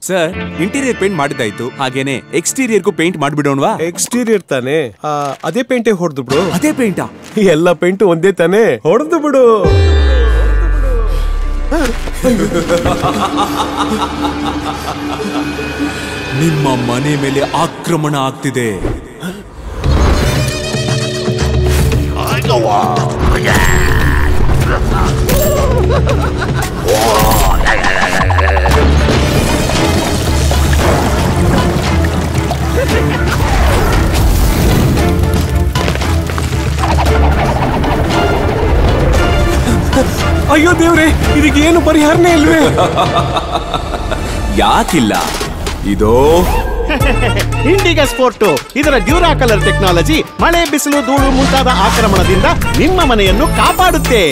Sir, interior paint ಮಾಡಿದಾಯ್ತು, ಹಾಗೇನೆ ಎಕ್ಸ್ಟೀರಿಯರ್ಗೂ paint ಮಾಡ್ಬಿಡೋಣವಾ? Exterior ತಾನೆ, ಅದೇ ಪೇಂಟೇ ಹೊಡೆದು ಬಿಡು. ಅದೇ ಪೇಂಟಾ? ಎಲ್ಲ ಪೇಂಟು ಒಂದೇ ತಾನೆ, ಹೊಡೆದು ಬಿಡು. ನಿಮ್ಮ ಮನೆ ಮೇಲೆ ಆಕ್ರಮಣ ಆಗ್ತಿದೆ. ಅಯ್ಯೋ ದೇವ್ರೆ, ಇದಕ್ಕೆ ಏನು ಪರಿಹಾರನೇ ಇಲ್ವೇ? ಯಾಕಿಲ್ಲ, ಇದೋ ಇಂಡಿಗಾ ಸ್ಪೋರ್ಟ್. ಇದರ ಡ್ಯೂರಾ ಕಲರ್ ಟೆಕ್ನಾಲಜಿ ಮಳೆ, ಬಿಸಿಲು, ಧೂಳು ಮುಂತಾದ ಆಕ್ರಮಣದಿಂದ ನಿಮ್ಮ ಮನೆಯನ್ನು ಕಾಪಾಡುತ್ತೆ.